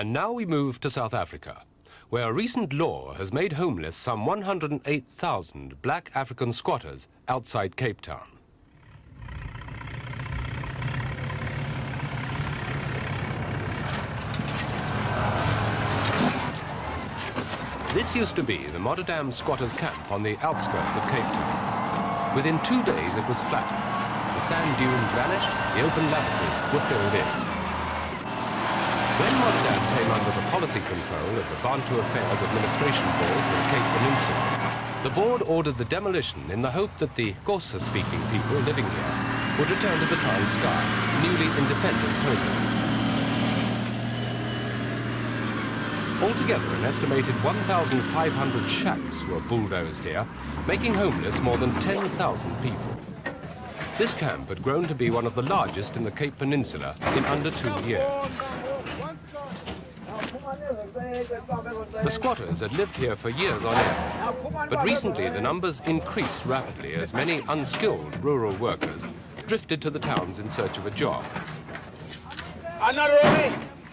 And now we move to South Africa, where a recent law has made homeless some 108,000 black African squatters outside Cape Town. This used to be the Rotterdam squatters' camp on the outskirts of Cape Town. Within 2 days it was flattened. The sand dunes vanished, the open lavatories were filled in. When Rotterdam came under the policy control of the Bantu Affairs Administration Board for the Cape Peninsula, the board ordered the demolition in the hope that the Xhosa-speaking people living here would return to the town sky, newly independent homeland. Altogether, an estimated 1,500 shacks were bulldozed here, making homeless more than 10,000 people. This camp had grown to be one of the largest in the Cape Peninsula in under 2 years. The squatters had lived here for years on end, but recently the numbers increased rapidly as many unskilled rural workers drifted to the towns in search of a job.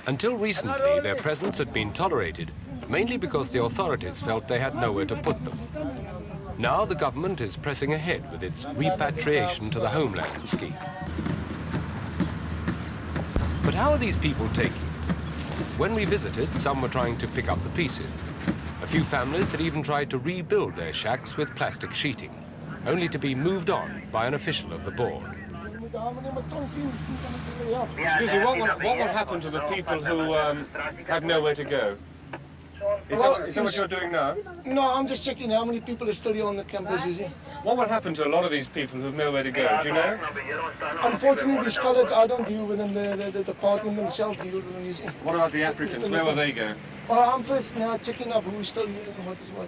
Until recently, their presence had been tolerated, mainly because the authorities felt they had nowhere to put them. Now the government is pressing ahead with its repatriation to the homeland scheme. But how are these people taking it? When we visited, some were trying to pick up the pieces. A few families had even tried to rebuild their shacks with plastic sheeting, only to be moved on by an official of the board. Excuse me, what will happen to the people who have nowhere to go? Is that what you're doing now? No, I'm just checking how many people are still here on the campus, you see. What will happen to a lot of these people who have nowhere to go? Do you know? Unfortunately, these colours, I don't deal with them. The department themselves deal with them, you see. What about the Africans? Where will they go? Well, I'm first now checking up who's still here and what is what.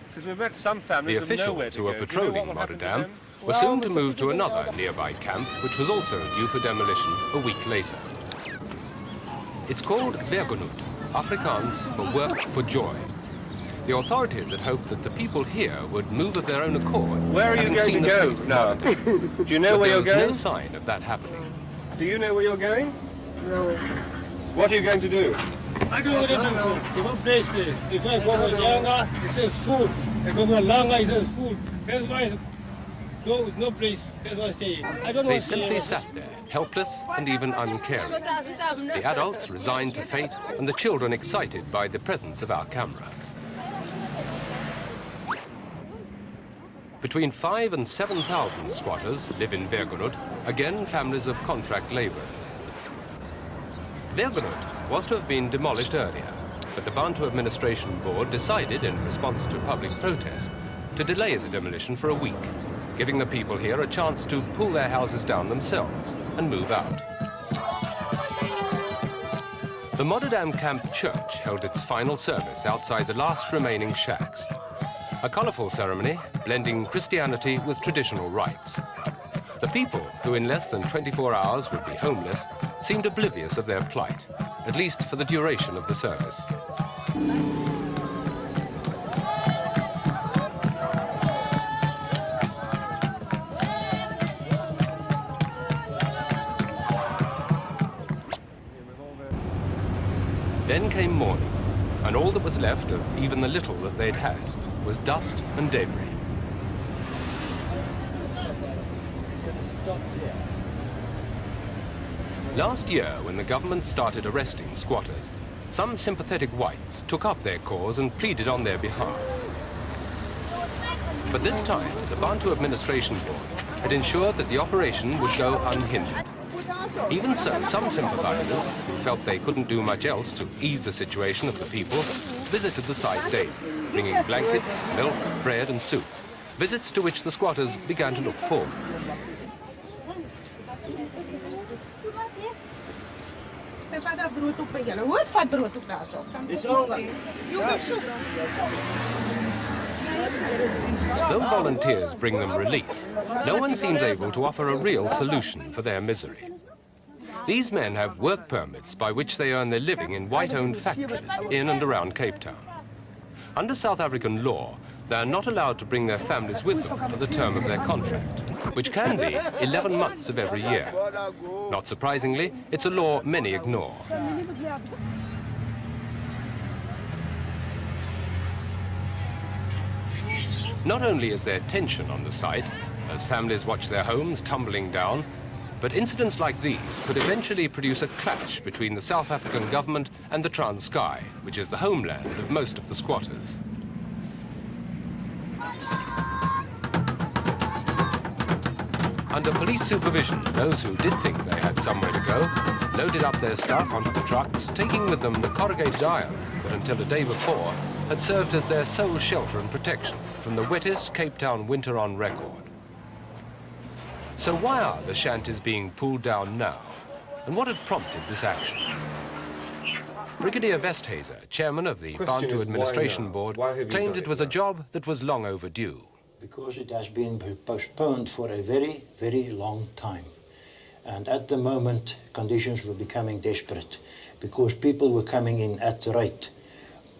Because we've met some families The officials who were patrolling Rotterdam were soon to move to another nearby camp, which was also due for demolition a week later. It's called Werkgenut, Afrikaans for work for joy. The authorities had hoped that the people here would move of their own accord. Where are you going to go now? Do you know where you're going? There's no sign of that happening. Do you know where you're going? No. What are you going to do? I don't know what to do. There's no place there. If I go to Yanga, it says food. I go to Langa, it says food. That's why there's no place. That's why I stay. I don't know. They simply sat there, helpless and even uncaring. The adults resigned to fate, and the children excited by the presence of our camera. Between 5,000 and 7,000 squatters live in Werkgenut, again families of contract labourers. Werkgenut was to have been demolished earlier, but the Bantu Administration Board decided, in response to public protest, to delay the demolition for a week, giving the people here a chance to pull their houses down themselves and move out. The Rotterdam Camp Church held its final service outside the last remaining shacks. A colourful ceremony blending Christianity with traditional rites. The people, who in less than 24 hours would be homeless, seemed oblivious of their plight, at least for the duration of the service. Then came morning, and all that was left of even the little that they'd had was dust and debris. Last year, when the government started arresting squatters, some sympathetic whites took up their cause and pleaded on their behalf. But this time, the Bantu Administration Board had ensured that the operation would go unhindered. Even so, some sympathizers, who felt they couldn't do much else to ease the situation of the people, visited the site daily, bringing blankets, milk, bread and soup, visits to which the squatters began to look forward. Though volunteers bring them relief, no one seems able to offer a real solution for their misery. These men have work permits by which they earn their living in white-owned factories in and around Cape Town. Under South African law, they are not allowed to bring their families with them for the term of their contract, which can be 11 months of every year. Not surprisingly, it's a law many ignore. Not only is there tension on the site, as families watch their homes tumbling down, but incidents like these could eventually produce a clash between the South African government and the Transkei, which is the homeland of most of the squatters. Under police supervision, those who did think they had somewhere to go loaded up their stuff onto the trucks, taking with them the corrugated iron that until the day before had served as their sole shelter and protection from the wettest Cape Town winter on record. So why are the shanties being pulled down now? And what had prompted this action? Brigadier Westhazer, chairman of the Bantu Administration Board, claimed it was a job that was long overdue. Because it has been postponed for a very, very long time. And at the moment, conditions were becoming desperate because people were coming in at the rate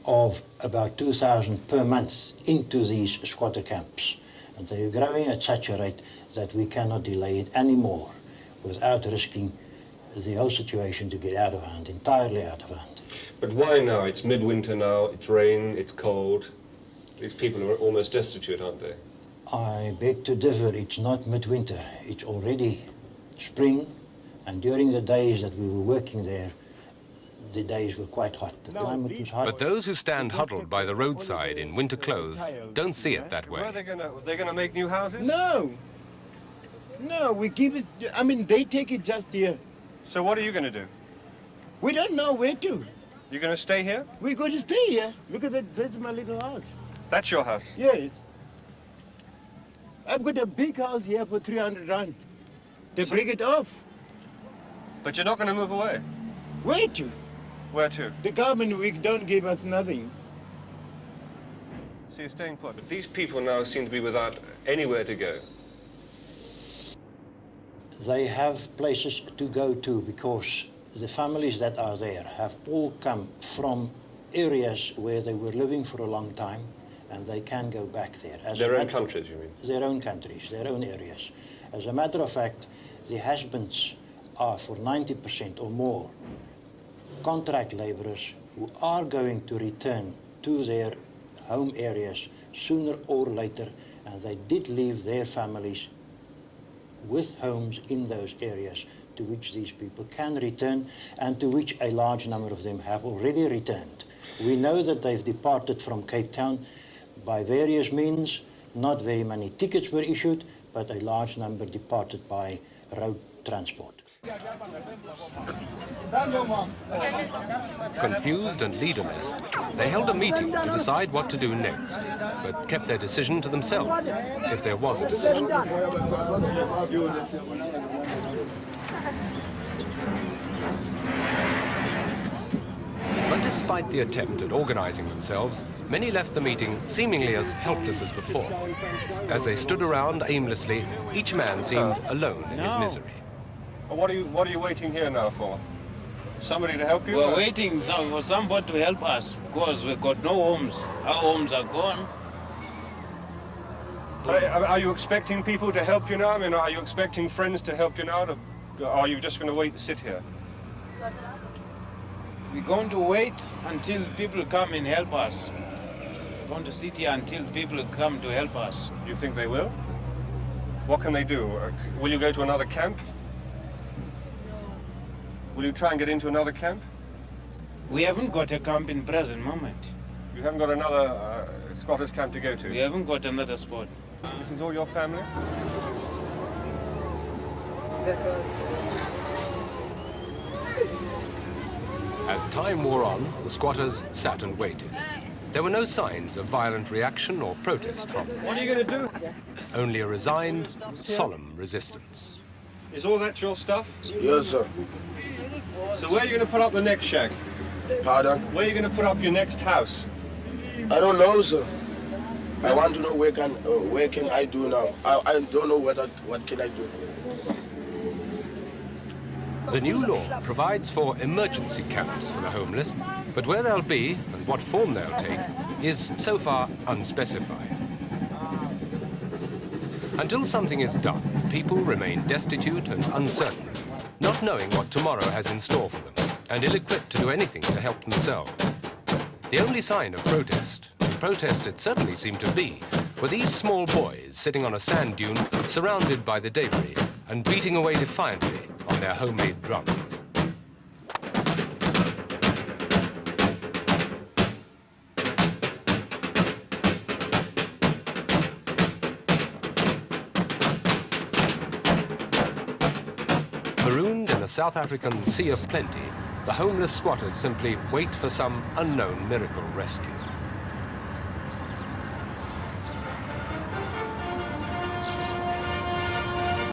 of about 2,000 per month into these squatter camps. And they are growing at such a rate that we cannot delay it anymore without risking the whole situation to get out of hand, entirely out of hand. But why now? It's midwinter now, it's rain, it's cold. These people are almost destitute, aren't they? I beg to differ. It's not midwinter. It's already spring, and during the days that we were working there, the days were quite hot. The climate was hot. But those who stand huddled by the roadside in winter clothes don't see it that way. Where are they gonna make new houses? No. No, we keep it, I mean, they take it just here. So what are you gonna do? We don't know where to. You're gonna stay here? We're going to stay here. Look at that, that's my little house. That's your house? Yes. I've got a big house here for 300 rand. They break it off. But you're not gonna move away? Where to? Where to? The government week don't give us nothing. So you're staying put. But these people now seem to be without anywhere to go. They have places to go to because the families that are there have all come from areas where they were living for a long time, and they can go back there. Their own countries, you mean? Their own countries, their own areas. As a matter of fact, the husbands are for 90% or more contract laborers who are going to return to their home areas sooner or later, and they did leave their families with homes in those areas to which these people can return and to which a large number of them have already returned. We know that they've departed from Cape Town by various means. Not very many tickets were issued, but a large number departed by road transport. Confused and leaderless, they held a meeting to decide what to do next, but kept their decision to themselves, if there was a decision. But despite the attempt at organizing themselves, many left the meeting seemingly as helpless as before. As they stood around aimlessly, each man seemed alone in his misery. Well, what are you waiting here now for? Somebody to help you? We're waiting for somebody to help us because we've got no homes. Our homes are gone. Are you expecting people to help you now? I mean, are you expecting friends to help you now? Or are you just going to wait and sit here? We're going to wait until people come and help us. We're going to sit here until people come to help us. Do you think they will? What can they do? Will you go to another camp? Will you try and get into another camp? We haven't got a camp in present moment. You haven't got another squatters camp to go to? We haven't got another spot. This is all your family? As time wore on, the squatters sat and waited. There were no signs of violent reaction or protest from them. What are you going to do? Only a resigned, solemn resistance. Is all that your stuff? Yes, sir. So where are you going to put up the next shack? Pardon? Where are you going to put up your next house? I don't know, sir. I want to know where can I do now. I don't know what can I do. The new law provides for emergency camps for the homeless, but where they'll be and what form they'll take is so far unspecified. Until something is done, people remain destitute and uncertain, not knowing what tomorrow has in store for them, and ill-equipped to do anything to help themselves. The only sign of protest, and protest it certainly seemed to be, were these small boys sitting on a sand dune surrounded by the debris and beating away defiantly on their homemade drums. Marooned in the South African Sea of Plenty, the homeless squatters simply wait for some unknown miracle rescue.